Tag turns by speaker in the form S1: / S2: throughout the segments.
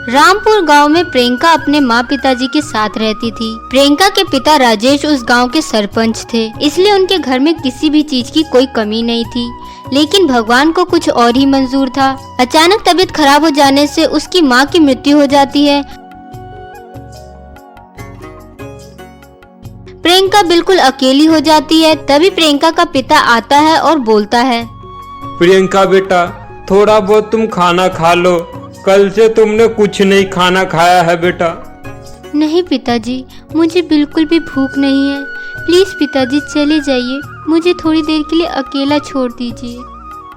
S1: रामपुर गांव में प्रियंका अपने माँ पिताजी के साथ रहती थी। प्रियंका के पिता राजेश उस गांव के सरपंच थे, इसलिए उनके घर में किसी भी चीज की कोई कमी नहीं थी। लेकिन भगवान को कुछ और ही मंजूर था। अचानक तबीयत खराब हो जाने से उसकी माँ की मृत्यु हो जाती है। प्रियंका बिल्कुल अकेली हो जाती है। तभी प्रियंका का पिता आता है और बोलता है,
S2: प्रियंका बेटा, थोड़ा बहुत तुम खाना खा लो। कल से तुमने कुछ नहीं खाना खाया है बेटा।
S1: नहीं पिताजी, मुझे बिल्कुल भी भूख नहीं है। प्लीज पिताजी चले जाइए, मुझे थोड़ी देर के लिए अकेला छोड़ दीजिए।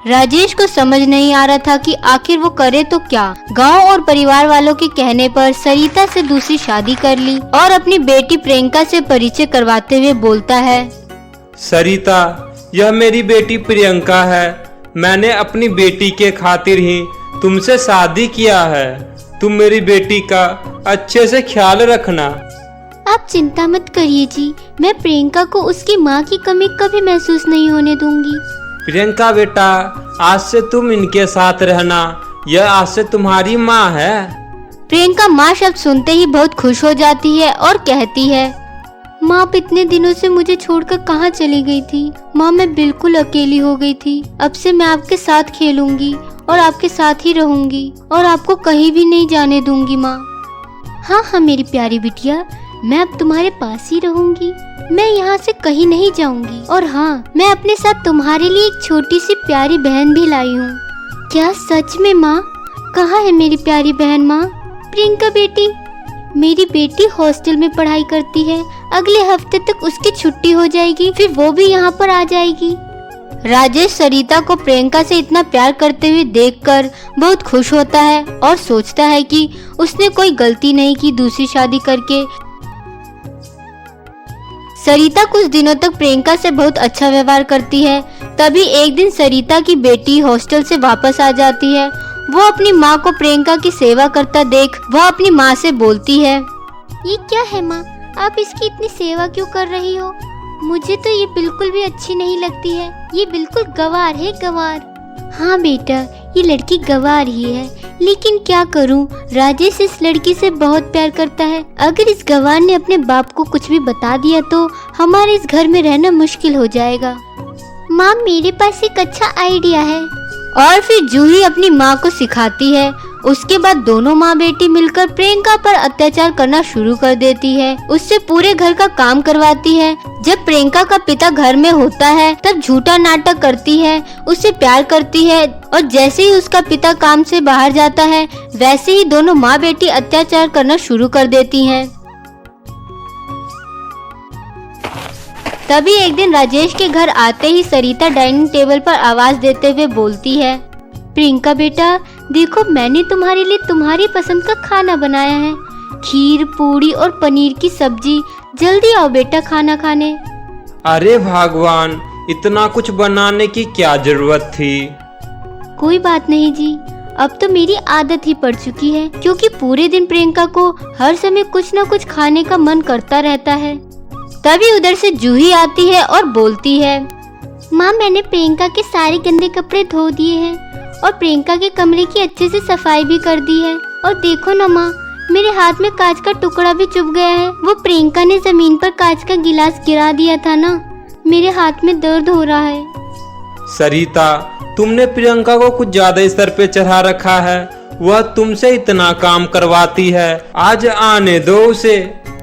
S1: राजेश को समझ नहीं आ रहा था कि आखिर वो करे तो क्या। गांव और परिवार वालों के कहने पर सरिता से दूसरी शादी कर ली और अपनी बेटी प्रियंका से परिचय करवाते हुए बोलता है,
S2: सरिता, यह मेरी बेटी प्रियंका है। मैंने अपनी बेटी के खातिर ही तुमसे शादी किया है। तुम मेरी बेटी का अच्छे से ख्याल रखना।
S1: आप चिंता मत करिए जी, मैं प्रियंका को उसकी माँ की कमी कभी महसूस नहीं होने दूंगी।
S2: प्रियंका बेटा, आज से तुम इनके साथ रहना। यह आज से तुम्हारी माँ है।
S1: प्रियंका माँ शब्द सुनते ही बहुत खुश हो जाती है और कहती है, माँ आप इतने दिनों से मुझे छोड़कर कहाँ चली गई थी। माँ मैं बिल्कुल अकेली हो गई थी। अब से मैं आपके साथ खेलूंगी और आपके साथ ही रहूंगी और आपको कहीं भी नहीं जाने दूंगी माँ। हाँ हाँ मेरी प्यारी बिटिया, मैं अब तुम्हारे पास ही रहूंगी। मैं यहाँ से कहीं नहीं जाऊंगी। और हाँ, मैं अपने साथ तुम्हारे लिए एक छोटी सी प्यारी बहन भी लाई हूँ। क्या सच में माँ? कहाँ है मेरी प्यारी बहन माँ? प्रियंका बेटी, मेरी बेटी हॉस्टल में पढ़ाई करती है। अगले हफ्ते तक उसकी छुट्टी हो जाएगी, फिर वो भी यहाँ पर आ जाएगी। राजेश सरिता को प्रियंका से इतना प्यार करते हुए देखकर बहुत खुश होता है और सोचता है कि उसने कोई गलती नहीं की दूसरी शादी करके। सरिता कुछ दिनों तक प्रियंका से बहुत अच्छा व्यवहार करती है। तभी एक दिन सरिता की बेटी हॉस्टल से वापस आ जाती है। वो अपनी माँ को प्रियंका की सेवा करता देख वह अपनी माँ से बोलती है, ये क्या है माँ, आप इसकी इतनी सेवा क्यों कर रही हो? मुझे तो ये बिल्कुल भी अच्छी नहीं लगती है। ये बिल्कुल गंवार है, गंवार। हाँ बेटा, ये लड़की गंवार ही है, लेकिन क्या करूं, राजेश इस लड़की से बहुत प्यार करता है। अगर इस गंवार ने अपने बाप को कुछ भी बता दिया तो हमारे इस घर में रहना मुश्किल हो जाएगा। माँ मेरे पास एक अच्छा आइडिया है। और फिर जूही अपनी माँ को सिखाती है। उसके बाद दोनों माँ बेटी मिलकर प्रियंका पर अत्याचार करना शुरू कर देती है। उससे पूरे घर का काम करवाती है। जब प्रियंका का पिता घर में होता है तब झूठा नाटक करती है, उससे प्यार करती है और जैसे ही उसका पिता काम से बाहर जाता है वैसे ही दोनों माँ बेटी अत्याचार करना शुरू कर देती हैं। तभी एक दिन राजेश के घर आते ही सरिता डाइनिंग टेबल पर आवाज देते हुए बोलती है, प्रियंका बेटा, देखो मैंने तुम्हारे लिए तुम्हारी पसंद का खाना बनाया है। खीर, पूड़ी और पनीर की सब्जी। जल्दी आओ बेटा खाना खाने।
S2: अरे भगवान, इतना कुछ बनाने की क्या जरूरत थी?
S1: कोई बात नहीं जी, अब तो मेरी आदत ही पड़ चुकी है, क्योंकि पूरे दिन प्रियंका को हर समय कुछ न कुछ खाने का मन करता रहता है। तभी उधर से जूही आती है और बोलती है, माँ मैंने प्रियंका के सारे गंदे कपड़े धो दिए हैं और प्रियंका के कमरे की अच्छे से सफाई भी कर दी है। और देखो ना माँ, मेरे हाथ में कांच का टुकड़ा भी चुभ गया है। वो प्रियंका ने जमीन पर कांच का गिलास गिरा दिया था ना, मेरे हाथ में दर्द हो रहा है।
S2: सरिता, तुमने प्रियंका को कुछ ज्यादा ही सर पे चढ़ा रखा है। वह तुमसे इतना काम करवाती है। आज आने दो उसे,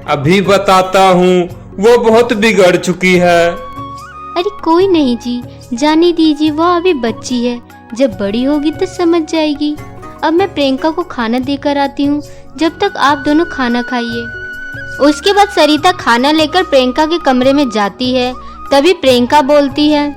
S2: अभी बताता हूँ। वो बहुत बिगड़ चुकी है।
S1: अरे कोई नहीं जी, जाने दीजिए, वो अभी बच्ची है, जब बड़ी होगी तो समझ जाएगी। अब मैं प्रियंका को खाना देकर आती हूँ, जब तक आप दोनों खाना खाइए। उसके बाद सरिता खाना लेकर प्रियंका के कमरे में जाती है। तभी प्रियंका बोलती है,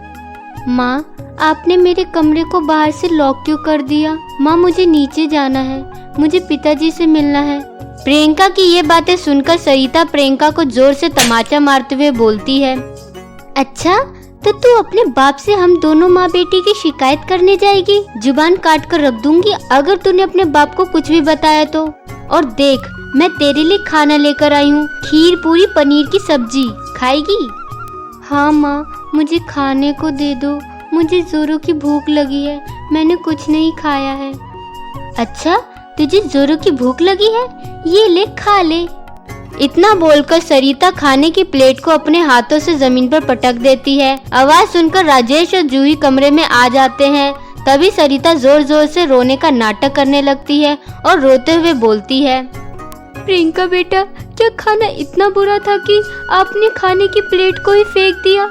S1: माँ आपने मेरे कमरे को बाहर से लॉक क्यों कर दिया? माँ मुझे नीचे जाना है, मुझे पिताजी से मिलना है। प्रियंका की ये बातें सुनकर सरिता प्रियंका को जोर से तमाचा मारते हुए बोलती है, अच्छा तो तू अपने बाप से हम दोनों माँ बेटी की शिकायत करने जाएगी? जुबान काट कर रख दूंगी अगर तूने अपने बाप को कुछ भी बताया तो। और देख, मैं तेरे लिए खाना लेकर आई हूँ, खीर, पूरी, पनीर की सब्जी। खाएगी? हाँ माँ, मुझे खाने को दे दो, मुझे जोरों की भूख लगी है, मैंने कुछ नहीं खाया है। अच्छा तुझे जोरों की भूख लगी है, ये ले खा ले। इतना बोलकर सरिता खाने की प्लेट को अपने हाथों से जमीन पर पटक देती है। आवाज सुनकर राजेश और जूही कमरे में आ जाते हैं। तभी सरिता जोर जोर से रोने का नाटक करने लगती है और रोते हुए बोलती है, प्रियंका बेटा, क्या खाना इतना बुरा था कि आपने खाने की प्लेट को ही फेंक दिया?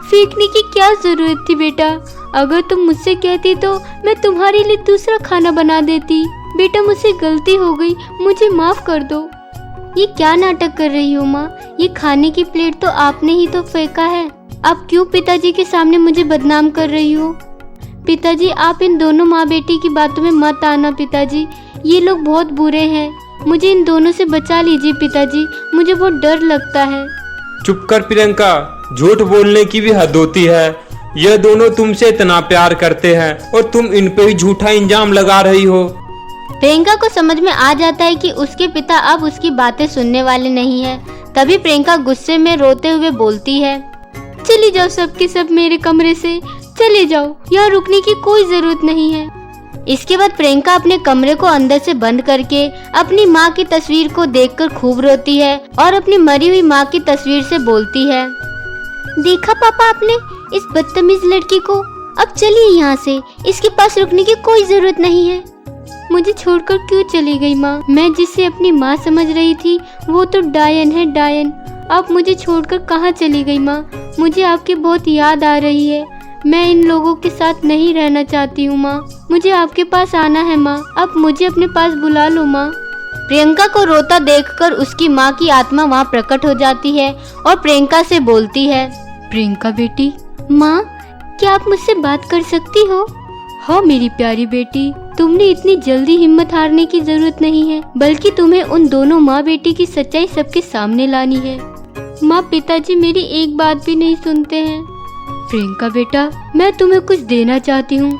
S1: फेंकने की क्या जरूरत थी बेटा? अगर तुम मुझसे कहती तो मैं तुम्हारे लिए दूसरा खाना बना देती। बेटा, मुझसे गलती हो गई, मुझे माफ कर दो। ये क्या नाटक कर रही हो माँ? ये खाने की प्लेट तो आपने ही तो फेंका है। आप क्यों पिताजी के सामने मुझे बदनाम कर रही हो? पिताजी, आप इन दोनों माँ बेटी की बातों में मत आना पिताजी, ये लोग बहुत बुरे हैं। मुझे इन दोनों से बचा लीजिए पिताजी, मुझे बहुत डर लगता है।
S2: चुप कर प्रियंका, झूठ बोलने की भी हद होती है। यह दोनों तुमसे इतना प्यार करते हैं और तुम इन पे ही झूठा इल्जाम लगा रही हो।
S1: प्रियंका को समझ में आ जाता है कि उसके पिता अब उसकी बातें सुनने वाले नहीं हैं। तभी प्रियंका गुस्से में रोते हुए बोलती है, चली जाओ सबके सब मेरे कमरे से, चले जाओ, यहाँ रुकने की कोई जरूरत नहीं है। इसके बाद प्रियंका अपने कमरे को अंदर से बंद करके अपनी माँ की तस्वीर को देखकर खूब रोती है और अपनी मरी हुई माँ की तस्वीर से बोलती है, देखा पापा आपने इस बदतमीज लड़की को, अब चलिए यहाँ से, इसके पास रुकने की कोई जरूरत नहीं है। मुझे छोड़कर क्यों चली गई माँ? मैं जिसे अपनी माँ समझ रही थी वो तो डायन है, डायन। आप मुझे छोड़कर कहाँ चली गई माँ? मुझे आपकी बहुत याद आ रही है। मैं इन लोगों के साथ नहीं रहना चाहती हूँ माँ, मुझे आपके पास आना है माँ, आप मुझे अपने पास बुला लो माँ। प्रियंका को रोता देखकर उसकी माँ की आत्मा वहाँ प्रकट हो जाती है और प्रियंका से बोलती है, प्रियंका बेटी। माँ, क्या आप मुझसे बात कर सकती हो? हाँ मेरी प्यारी बेटी, तुमने इतनी जल्दी हिम्मत हारने की जरूरत नहीं है, बल्कि तुम्हें उन दोनों माँ बेटी की सच्चाई सबके सामने लानी है। माँ, पिताजी मेरी एक बात भी नहीं सुनते हैं। प्रियंका बेटा, मैं तुम्हें कुछ देना चाहती हूँ।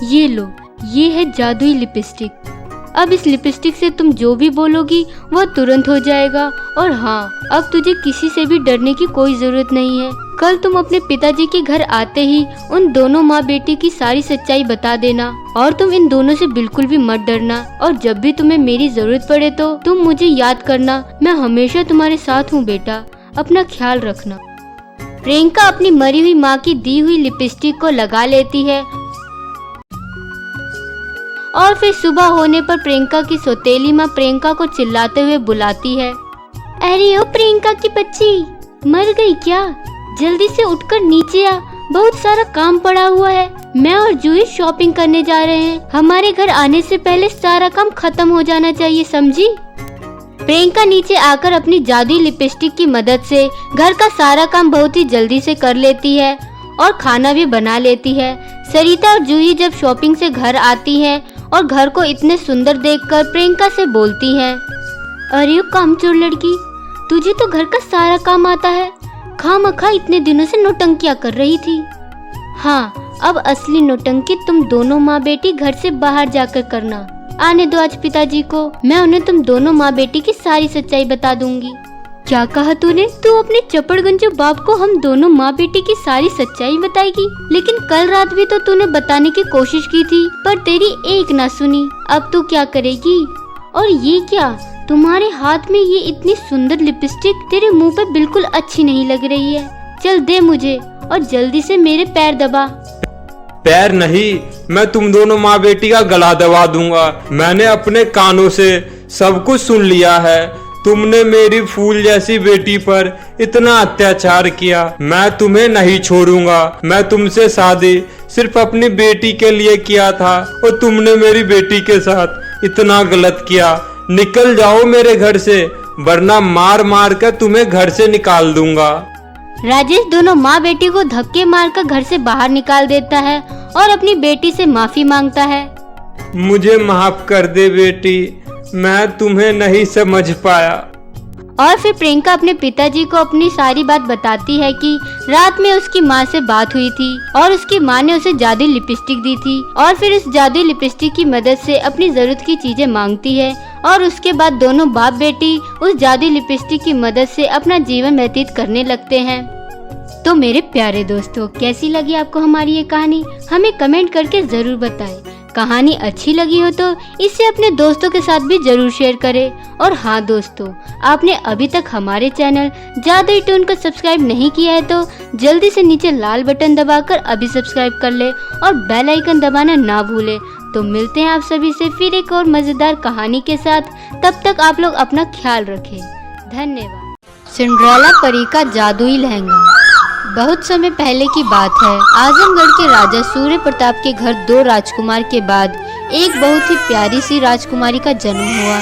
S1: ये लो, ये है जादुई लिपस्टिक। अब इस लिपस्टिक से तुम जो भी बोलोगी वह तुरंत हो जाएगा। और हाँ, अब तुझे किसी से भी डरने की कोई जरूरत नहीं है। कल तुम अपने पिताजी के घर आते ही उन दोनों माँ बेटी की सारी सच्चाई बता देना और तुम इन दोनों से बिल्कुल भी मत डरना। और जब भी तुम्हें मेरी जरूरत पड़े तो तुम मुझे याद करना, मैं हमेशा तुम्हारे साथ हूँ बेटा, अपना ख्याल रखना। प्रियंका अपनी मरी हुई माँ की दी हुई लिपस्टिक को लगा लेती है और फिर सुबह होने पर प्रियंका की सौतेली माँ प्रियंका को चिल्लाते हुए बुलाती है, अरे ओ प्रियंका की बच्ची, मर गई क्या? जल्दी से उठकर नीचे आ, बहुत सारा काम पड़ा हुआ है। मैं और जूही शॉपिंग करने जा रहे हैं, हमारे घर आने से पहले सारा काम खत्म हो जाना चाहिए, समझी? प्रियंका नीचे आकर अपनी जादुई लिपस्टिक की मदद से घर का सारा काम बहुत ही जल्दी से कर लेती है और खाना भी बना लेती है। सरिता और जूही जब शॉपिंग से घर आती हैं और घर को इतने सुंदर देखकर प्रियंका से बोलती हैं, अरे कामचोर लड़की, तुझे तो घर का सारा काम आता है, खामखा इतने दिनों से नौटंकियां कर रही थी। हाँ, अब असली नौटंकी तुम दोनों माँ बेटी घर से बाहर जाकर करना। आने दो आज पिताजी को, मैं उन्हें तुम दोनों माँ बेटी की सारी सच्चाई बता दूंगी। क्या कहा तूने? तू अपने चपड़गंजू बाप को हम दोनों माँ बेटी की सारी सच्चाई बताएगी? लेकिन कल रात भी तो तूने बताने की कोशिश की थी, पर तेरी एक ना सुनी। अब तू क्या करेगी? और ये क्या, तुम्हारे हाथ में ये इतनी सुंदर लिपस्टिक तेरे मुंह पे बिल्कुल अच्छी नहीं लग रही है। चल दे मुझे और जल्दी से मेरे पैर दबा।
S2: पैर नहीं, मैं तुम दोनों माँ बेटी का गला दबा दूंगा। मैंने अपने कानों से सब कुछ सुन लिया है। तुमने मेरी फूल जैसी बेटी पर इतना अत्याचार किया, मैं तुम्हें नहीं छोड़ूंगा। मैं तुमसे शादी सिर्फ अपनी बेटी के लिए किया था और तुमने मेरी बेटी के साथ इतना गलत किया। निकल जाओ मेरे घर से, वरना मार मार कर तुम्हें घर से निकाल दूंगा।
S1: राजेश दोनों माँ बेटी को धक्के मारकर घर से बाहर निकाल देता है और अपनी बेटी से माफी मांगता है।
S2: मुझे माफ कर दे बेटी, मैं तुम्हें नहीं समझ पाया।
S1: और फिर प्रियंका अपने पिताजी को अपनी सारी बात बताती है कि रात में उसकी माँ से बात हुई थी और उसकी माँ ने उसे जादुई लिपस्टिक दी थी और फिर उस जादुई लिपस्टिक की मदद से अपनी जरूरत की चीजें मांगती है और उसके बाद दोनों बाप बेटी उस जादुई लिपस्टिक की मदद से अपना जीवन व्यतीत करने लगते हैं। तो मेरे प्यारे दोस्तों, कैसी लगी आपको हमारी ये कहानी? हमें कमेंट करके जरूर बताएं। कहानी अच्छी लगी हो तो इसे अपने दोस्तों के साथ भी जरूर शेयर करें। और हाँ दोस्तों, आपने अभी तक हमारे चैनल जादुई टून को सब्सक्राइब नहीं किया है तो जल्दी से नीचे लाल बटन दबाकर अभी सब्सक्राइब कर ले और बेल आइकन दबाना ना भूले। तो मिलते हैं आप सभी से फिर एक और मजेदार कहानी के साथ। तब तक आप लोग अपना ख्याल रखें। धन्यवाद। सिंड्रेला परी का जादुई लहंगा। बहुत समय पहले की बात है। आजमगढ़ के राजा सूर्य प्रताप के घर 2 राजकुमार के बाद एक बहुत ही प्यारी सी राजकुमारी का जन्म हुआ,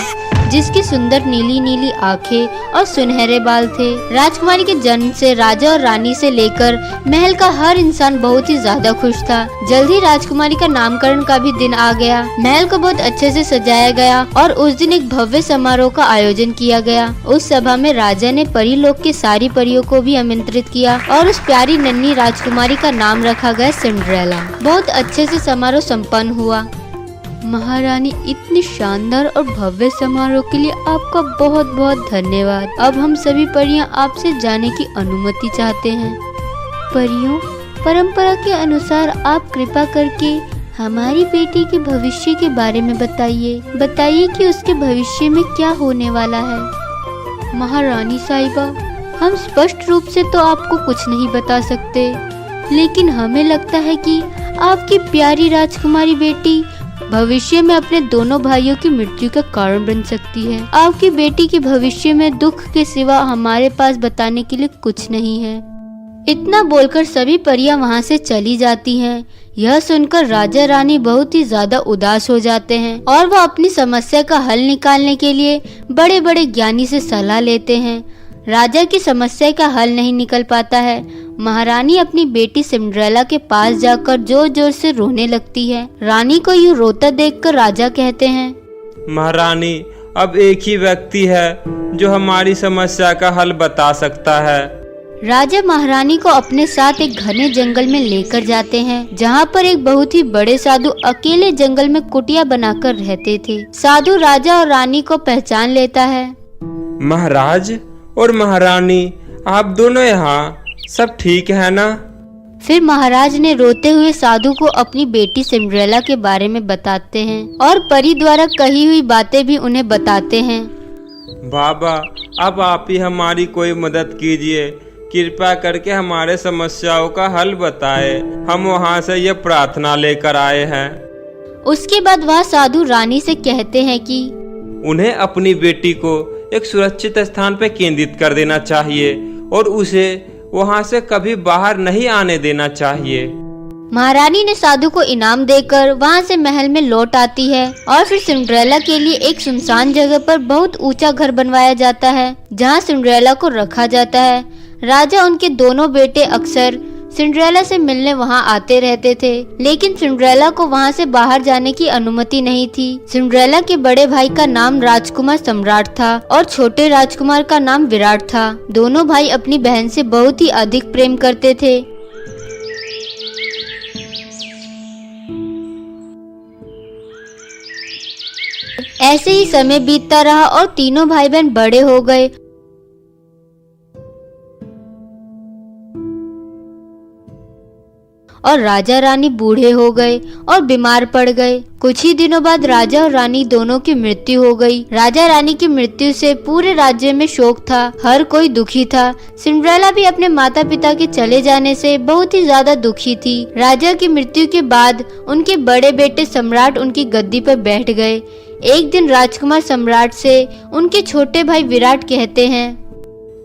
S1: जिसकी सुंदर नीली नीली आंखें और सुनहरे बाल थे। राजकुमारी के जन्म से राजा और रानी से लेकर महल का हर इंसान बहुत ही ज्यादा खुश था। जल्द ही राजकुमारी का नामकरण का भी दिन आ गया। महल को बहुत अच्छे से सजाया गया और उस दिन एक भव्य समारोह का आयोजन किया गया। उस सभा में राजा ने परी लोक की सारी परियों को भी आमंत्रित किया और उस प्यारी नन्ही राजकुमारी का नाम रखा गया सिंड्रेला। बहुत अच्छे से समारोह संपन्न हुआ। महारानी, इतनी शानदार और भव्य समारोह के लिए आपका बहुत बहुत धन्यवाद। अब हम सभी परियां आपसे जाने की अनुमति चाहते हैं। परियों, परंपरा के अनुसार आप कृपा करके हमारी बेटी के भविष्य के बारे में बताइए कि उसके भविष्य में क्या होने वाला है। महारानी साहिबा, हम स्पष्ट रूप से तो आपको कुछ नहीं बता सकते, लेकिन हमें लगता है कि आपकी प्यारी राजकुमारी बेटी भविष्य में अपने दोनों भाइयों की मृत्यु का कारण बन सकती है। आपकी बेटी के भविष्य में दुख के सिवा हमारे पास बताने के लिए कुछ नहीं है। इतना बोलकर सभी परियां वहां से चली जाती हैं। यह सुनकर राजा रानी बहुत ही ज्यादा उदास हो जाते हैं और वो अपनी समस्या का हल निकालने के लिए बड़े बड़े ज्ञानी से सलाह लेते हैं। राजा की समस्या का हल नहीं निकल पाता है। महारानी अपनी बेटी सिंड्रेला के पास जाकर जोर जोर से रोने लगती है। रानी को यूं रोता देखकर राजा कहते हैं,
S2: महारानी, अब एक ही व्यक्ति है जो हमारी समस्या का हल बता सकता है।
S1: राजा महारानी को अपने साथ एक घने जंगल में लेकर जाते हैं, जहाँ पर एक बहुत ही बड़े साधु अकेले जंगल में कुटिया बनाकर रहते थे। साधु राजा और रानी को पहचान लेता है।
S2: महाराज और महारानी, आप दोनों यहाँ सब ठीक है ना?
S1: फिर महाराज ने रोते हुए साधु को अपनी बेटी सिंड्रेला के बारे में बताते हैं और परी द्वारा कही हुई बातें भी उन्हें बताते हैं।
S2: बाबा, अब आप ही हमारी कोई मदद कीजिए। कृपा करके हमारे समस्याओं का हल बताए। हम वहाँ से ये प्रार्थना लेकर आए हैं।
S1: उसके बाद वह साधु रानी से कहते हैं कि
S2: उन्हें अपनी बेटी को एक सुरक्षित स्थान पर केंद्रित कर देना चाहिए और उसे वहाँ से कभी बाहर नहीं आने देना चाहिए।
S1: महारानी ने साधु को इनाम देकर वहाँ से महल में लौट आती है और फिर सिंड्रेला के लिए एक सुनसान जगह पर बहुत ऊंचा घर बनवाया जाता है, जहाँ सिंड्रेला को रखा जाता है। राजा उनके दोनों बेटे अक्सर सिंड्रेला से मिलने वहां आते रहते थे, लेकिन सिंड्रेला को वहां से बाहर जाने की अनुमति नहीं थी। सिंड्रेला के बड़े भाई का नाम राजकुमार सम्राट था और छोटे राजकुमार का नाम विराट था। दोनों भाई अपनी बहन से बहुत ही अधिक प्रेम करते थे। ऐसे ही समय बीतता रहा और तीनों भाई बहन बड़े हो गए और राजा रानी बूढ़े हो गए और बीमार पड़ गए। कुछ ही दिनों बाद राजा और रानी दोनों की मृत्यु हो गई। राजा रानी की मृत्यु से पूरे राज्य में शोक था, हर कोई दुखी था। सिंड्रेला भी अपने माता पिता के चले जाने से बहुत ही ज्यादा दुखी थी। राजा की मृत्यु के बाद उनके बड़े बेटे सम्राट उनकी गद्दी पर बैठ गए। एक दिन राजकुमार सम्राट से उनके छोटे भाई विराट कहते हैं,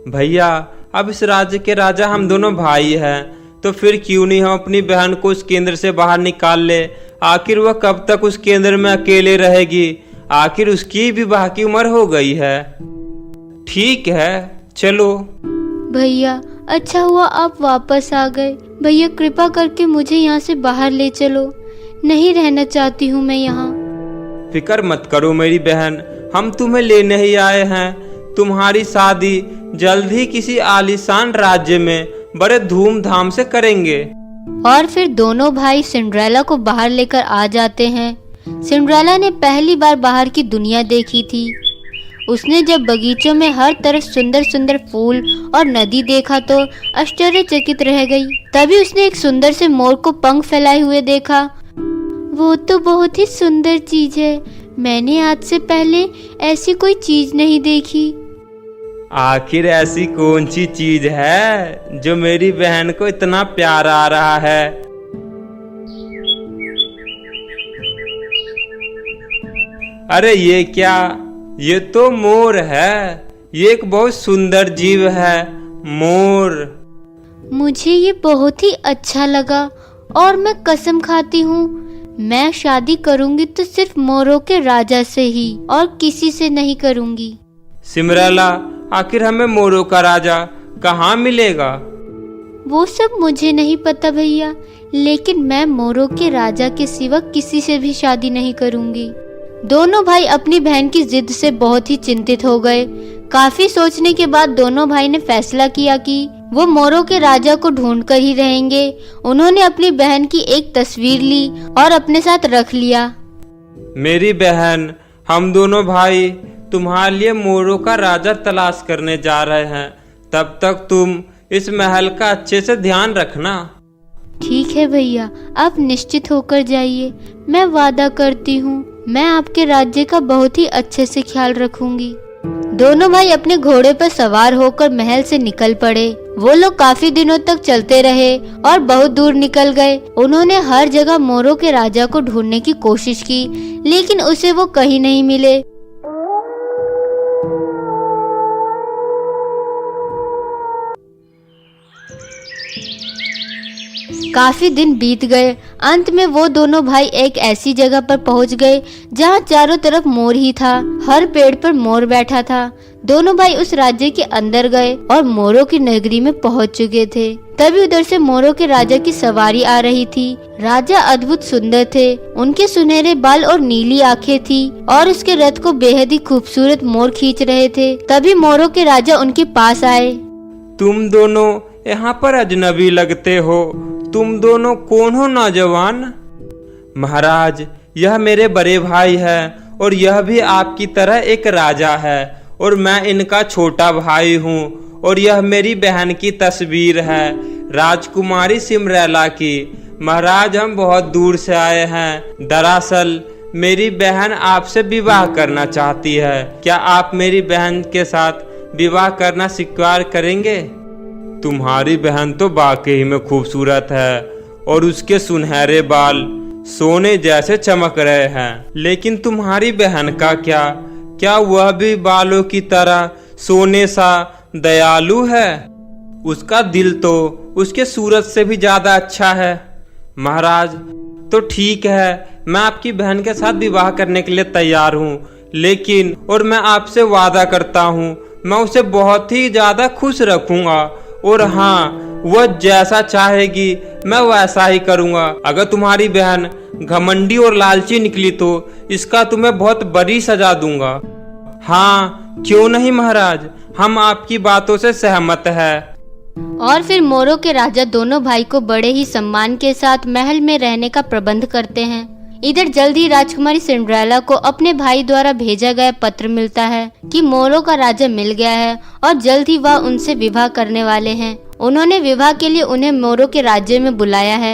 S2: भैया, अब इस राज्य के राजा हम दोनों भाई हैं, तो फिर क्यों नहीं हम अपनी बहन को उस केंद्र से बाहर निकाल ले। आखिर वह कब तक उस केंद्र में अकेले रहेगी? आखिर उसकी विवाह की उम्र हो गई है। ठीक है, चलो।
S1: भैया, अच्छा हुआ आप वापस आ गए। भैया, कृपा करके मुझे यहाँ से बाहर ले चलो, नहीं रहना चाहती हूँ मैं यहाँ।
S2: फिक्र मत करो मेरी बहन, हम तुम्हें लेने ही आए हैं। तुम्हारी शादी जल्द ही किसी आलीशान राज्य में बड़े धूमधाम से करेंगे।
S1: और फिर दोनों भाई सिंड्रेला को बाहर लेकर आ जाते हैं। सिंड्रेला ने पहली बार बाहर की दुनिया देखी थी। उसने जब बगीचों में हर तरफ सुंदर सुंदर फूल और नदी देखा तो आश्चर्यचकित रह गई। तभी उसने एक सुंदर से मोर को पंख फैलाए हुए देखा। वो तो बहुत ही सुंदर चीज है। मैंने आज से पहले ऐसी कोई चीज नहीं देखी।
S2: आखिर ऐसी कौन सी चीज है जो मेरी बहन को इतना प्यार आ रहा है? अरे ये क्या? ये तो मोर है। ये एक बहुत सुंदर जीव है, मोर।
S1: मुझे ये बहुत ही अच्छा लगा और मैं कसम खाती हूँ मैं शादी करूँगी तो सिर्फ मोरों के राजा से ही और किसी से नहीं करूँगी।
S2: सिमरैला, आखिर हमें मोरों का राजा कहाँ मिलेगा?
S1: वो सब मुझे नहीं पता भैया, लेकिन मैं मोरों के राजा के सिवा किसी से भी शादी नहीं करूँगी। दोनों भाई अपनी बहन की जिद से बहुत ही चिंतित हो गए। काफी सोचने के बाद दोनों भाई ने फैसला किया कि वो मोरों के राजा को ढूंढ कर ही रहेंगे। उन्होंने अपनी बहन की एक तस्वीर ली और अपने साथ रख लिया।
S2: मेरी बहन, हम दोनों भाई तुम्हारे लिए मोरों का राजा तलाश करने जा रहे हैं। तब तक तुम इस महल का अच्छे से ध्यान रखना।
S1: ठीक है भैया, आप निश्चित होकर जाइए। मैं वादा करती हूँ मैं आपके राज्य का बहुत ही अच्छे से ख्याल रखूंगी। दोनों भाई अपने घोड़े पर सवार होकर महल से निकल पड़े। वो लोग काफी दिनों तक चलते रहे और बहुत दूर निकल गए। उन्होंने हर जगह मोरों के राजा को ढूंढने की कोशिश की, लेकिन उसे वो कहीं नहीं मिले। काफी दिन बीत गए। अंत में वो दोनों भाई एक ऐसी जगह पर पहुंच गए जहां चारों तरफ मोर ही था। हर पेड़ पर मोर बैठा था। दोनों भाई उस राज्य के अंदर गए और मोरों की नगरी में पहुंच चुके थे। तभी उधर से मोरों के राजा की सवारी आ रही थी। राजा अद्भुत सुंदर थे। उनके सुनहरे बाल और नीली आंखें थी और उसके रथ को बेहद ही खूबसूरत मोर खींच रहे थे। तभी मोरों के राजा उनके पास आए।
S2: तुम दोनों यहाँ पर अजनबी लगते हो। तुम दोनों कौन हो नौजवान? महाराज, यह मेरे बड़े भाई है और यह भी आपकी तरह एक राजा है और मैं इनका छोटा भाई हूँ। और यह मेरी बहन की तस्वीर है, राजकुमारी सिमरैला की। महाराज, हम बहुत दूर से आए हैं। दरअसल मेरी बहन आपसे विवाह करना चाहती है। क्या आप मेरी बहन के साथ विवाह करना स्वीकार करेंगे? तुम्हारी बहन तो वाकई में खूबसूरत है और उसके सुनहरे बाल सोने जैसे चमक रहे हैं। लेकिन तुम्हारी बहन का क्या वह भी बालों की तरह सोने सा दयालु है? उसका दिल तो उसके सूरत से भी ज्यादा अच्छा है। महाराज, तो ठीक है, मैं आपकी बहन के साथ विवाह करने के लिए तैयार हूँ। लेकिन और मैं आपसे वादा करता हूँ मैं उसे बहुत ही ज्यादा खुश रखूंगा। और हाँ, वह जैसा चाहेगी मैं वैसा ही करूँगा। अगर तुम्हारी बहन घमंडी और लालची निकली तो इसका तुम्हें बहुत बड़ी सजा दूंगा। हाँ, क्यों नहीं महाराज, हम आपकी बातों से सहमत है।
S1: और फिर मोरों के राजा दोनों भाई को बड़े ही सम्मान के साथ महल में रहने का प्रबंध करते हैं। इधर जल्द ही राजकुमारी सिंड्रेला को अपने भाई द्वारा भेजा गया पत्र मिलता है कि मोरों का राजा मिल गया है और जल्द ही वह उनसे विवाह करने वाले हैं। उन्होंने विवाह के लिए उन्हें मोरों के राज्य में बुलाया है।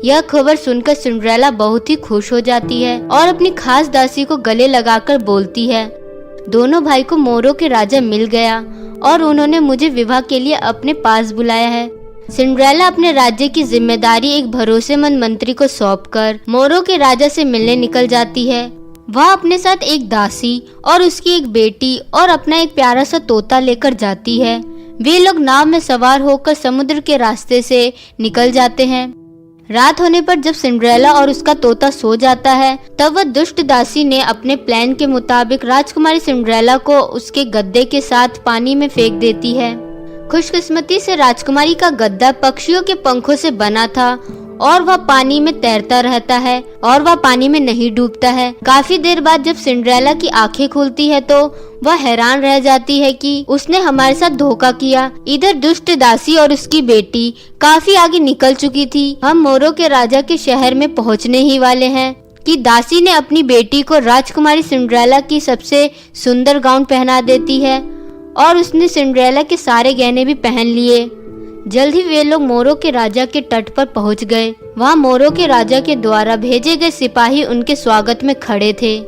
S1: यह खबर सुनकर सिंड्रेला बहुत ही खुश हो जाती है और अपनी खास दासी को गले लगाकर बोलती है, दोनों भाई को मोरों के राजा मिल गया और उन्होंने मुझे विवाह के लिए अपने पास बुलाया है। सिंड्रेला अपने राज्य की जिम्मेदारी एक भरोसेमंद मंत्री को सौंपकर मोरों के राजा से मिलने निकल जाती है। वह अपने साथ एक दासी और उसकी एक बेटी और अपना एक प्यारा सा तोता लेकर जाती है। वे लोग नाव में सवार होकर समुद्र के रास्ते से निकल जाते हैं। रात होने पर जब सिंड्रेला और उसका तोता सो जाता है तब वह दुष्ट दासी ने अपने प्लान के मुताबिक राजकुमारी सिंड्रेला को उसके गद्दे के साथ पानी में फेंक देती है। खुशकिस्मती से राजकुमारी का गद्दा पक्षियों के पंखों से बना था और वह पानी में तैरता रहता है और वह पानी में नहीं डूबता है। काफी देर बाद जब सिंड्रेला की आंखें खुलती है तो वह हैरान रह जाती है कि उसने हमारे साथ धोखा किया। इधर दुष्ट दासी और उसकी बेटी काफी आगे निकल चुकी थी। हम मोरों के राजा के शहर में पहुंचने ही वाले हैं कि दासी ने अपनी बेटी को राजकुमारी सिंड्रेला की सबसे सुंदर गाउन पहना देती है और उसने सिंड्रेला के सारे गहने भी पहन लिए। जल्द ही वे लोग मोरों के राजा के तट पर पहुंच गए। वहां मोरों के राजा के द्वारा भेजे गए सिपाही उनके स्वागत में खड़े थे।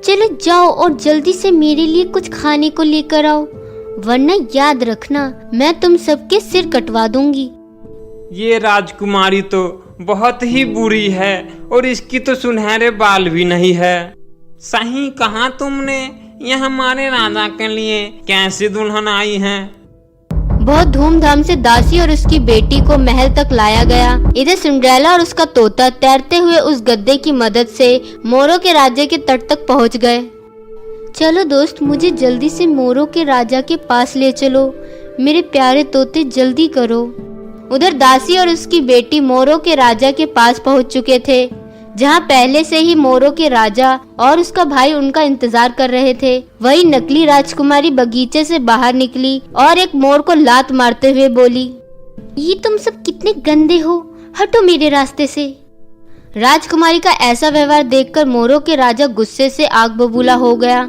S1: चलो जाओ और जल्दी से मेरे लिए कुछ खाने को लेकर आओ, वरना याद रखना मैं तुम सबके सिर कटवा दूंगी।
S2: ये राजकुमारी तो बहुत ही बुरी है और इसकी तो सुनहरे बाल भी नहीं है। सही कहा तुमने, ये हमारे राजा के लिए कैसी दुल्हन आई है।
S1: बहुत धूमधाम से दासी और उसकी बेटी को महल तक लाया गया। इधर सिंड्रेला और उसका तोता तैरते हुए उस गद्दे की मदद से मोरों के राज्य के तट तक पहुंच गए। चलो दोस्त, मुझे जल्दी से मोरों के राजा के पास ले चलो, मेरे प्यारे तोते जल्दी करो। उधर दासी और उसकी बेटी मोरों के राजा के पास पहुंच चुके थे, जहां पहले से ही मोरों के राजा और उसका भाई उनका इंतजार कर रहे थे। वही नकली राजकुमारी बगीचे से बाहर निकली और एक मोर को लात मारते हुए बोली, ये तुम सब कितने गंदे हो, हटो मेरे रास्ते से। राजकुमारी का ऐसा व्यवहार देखकर मोरों के राजा गुस्से से आग बबूला हो गया।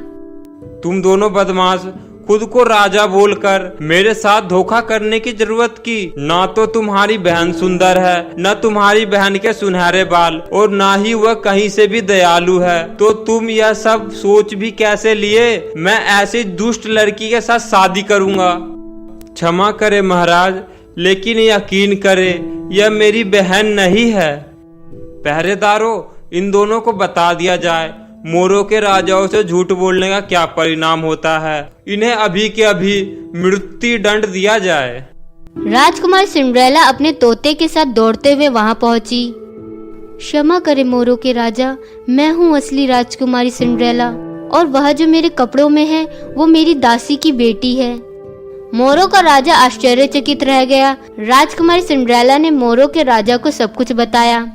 S2: तुम दोनों बदमाश खुद को राजा बोलकर मेरे साथ धोखा करने की जरूरत की। ना तो तुम्हारी बहन सुंदर है, न तुम्हारी बहन के सुनहरे बाल, और ना ही वह कहीं से भी दयालु है। तो तुम यह सब सोच भी कैसे लिए मैं ऐसी दुष्ट लड़की के साथ शादी करूंगा। क्षमा करे महाराज, लेकिन यकीन करे यह मेरी बहन नहीं है। पहरेदारों, इन दोनों को बता दिया जाए मोरों के राजाओं से झूठ बोलने का क्या परिणाम होता है। इन्हें अभी के अभी मृत्यु दंड दिया जाए।
S1: राजकुमार सिंड्रेला अपने तोते के साथ दौड़ते हुए वहां पहुंची। क्षमा करे मोरों के राजा, मैं हूं असली राजकुमारी सिंड्रेला, और वह जो मेरे कपड़ों में है वो मेरी दासी की बेटी है। मोरों का राजा आश्चर्यचकित रह गया। राजकुमारी सिंड्रेला ने मोरों के राजा को सब कुछ बताया।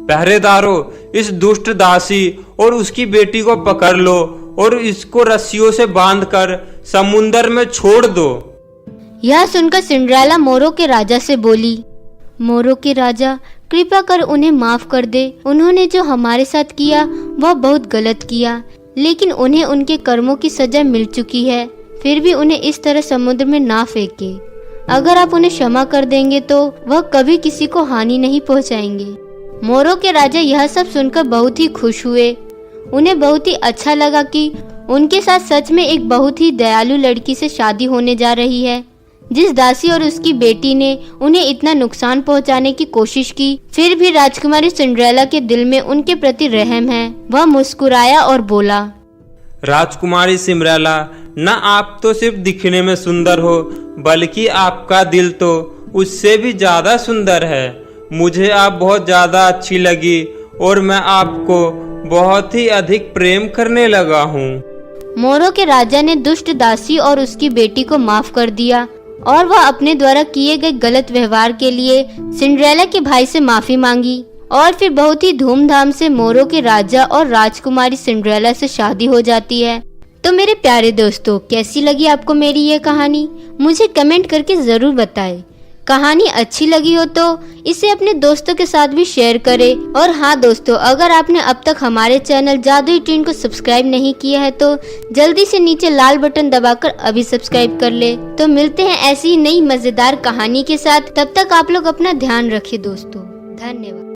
S2: पहरेदारों, इस दुष्ट दासी और उसकी बेटी को पकड़ लो और इसको रस्सियों से बांधकर समुंदर में छोड़ दो।
S1: यह सुनकर सिंड्रेला मोरों के राजा से बोली, मोरों के राजा, कृपा कर उन्हें माफ कर दे। उन्होंने जो हमारे साथ किया वह बहुत गलत किया, लेकिन उन्हें उनके कर्मों की सजा मिल चुकी है। फिर भी उन्हें इस तरह समुद्र में ना फेंके। अगर आप उन्हें क्षमा कर देंगे तो वह कभी किसी को हानि नहीं पहुंचाएंगे। मोरों के राजा यह सब सुनकर बहुत ही खुश हुए। उन्हें बहुत ही अच्छा लगा कि उनके साथ सच में एक बहुत ही दयालु लड़की से शादी होने जा रही है। जिस दासी और उसकी बेटी ने उन्हें इतना नुकसान पहुंचाने की कोशिश की, फिर भी राजकुमारी सिंड्रेला के दिल में उनके प्रति रहम है। वह मुस्कुराया और बोला,
S2: राजकुमारी सिंड्रेला, न आप तो सिर्फ दिखने में सुंदर हो, बल्कि आपका दिल तो उससे भी ज्यादा सुंदर है। मुझे आप बहुत ज्यादा अच्छी लगी और मैं आपको बहुत ही अधिक प्रेम करने लगा हूँ।
S1: मोरों के राजा ने दुष्ट दासी और उसकी बेटी को माफ कर दिया और वह अपने द्वारा किए गए गलत व्यवहार के लिए सिंड्रेला के भाई से माफी मांगी। और फिर बहुत ही धूमधाम से मोरों के राजा और राजकुमारी सिंड्रेला से शादी हो जाती है। तो मेरे प्यारे दोस्तों, कैसी लगी आपको मेरी ये कहानी? मुझे कमेंट करके जरूर बताएं। कहानी अच्छी लगी हो तो इसे अपने दोस्तों के साथ भी शेयर करें। और हाँ दोस्तों, अगर आपने अब तक हमारे चैनल जादुई टीन को सब्सक्राइब नहीं किया है तो जल्दी से नीचे लाल बटन दबाकर अभी सब्सक्राइब कर ले। तो मिलते हैं ऐसी नई मजेदार कहानी के साथ। तब तक आप लोग अपना ध्यान रखिए दोस्तों। धन्यवाद।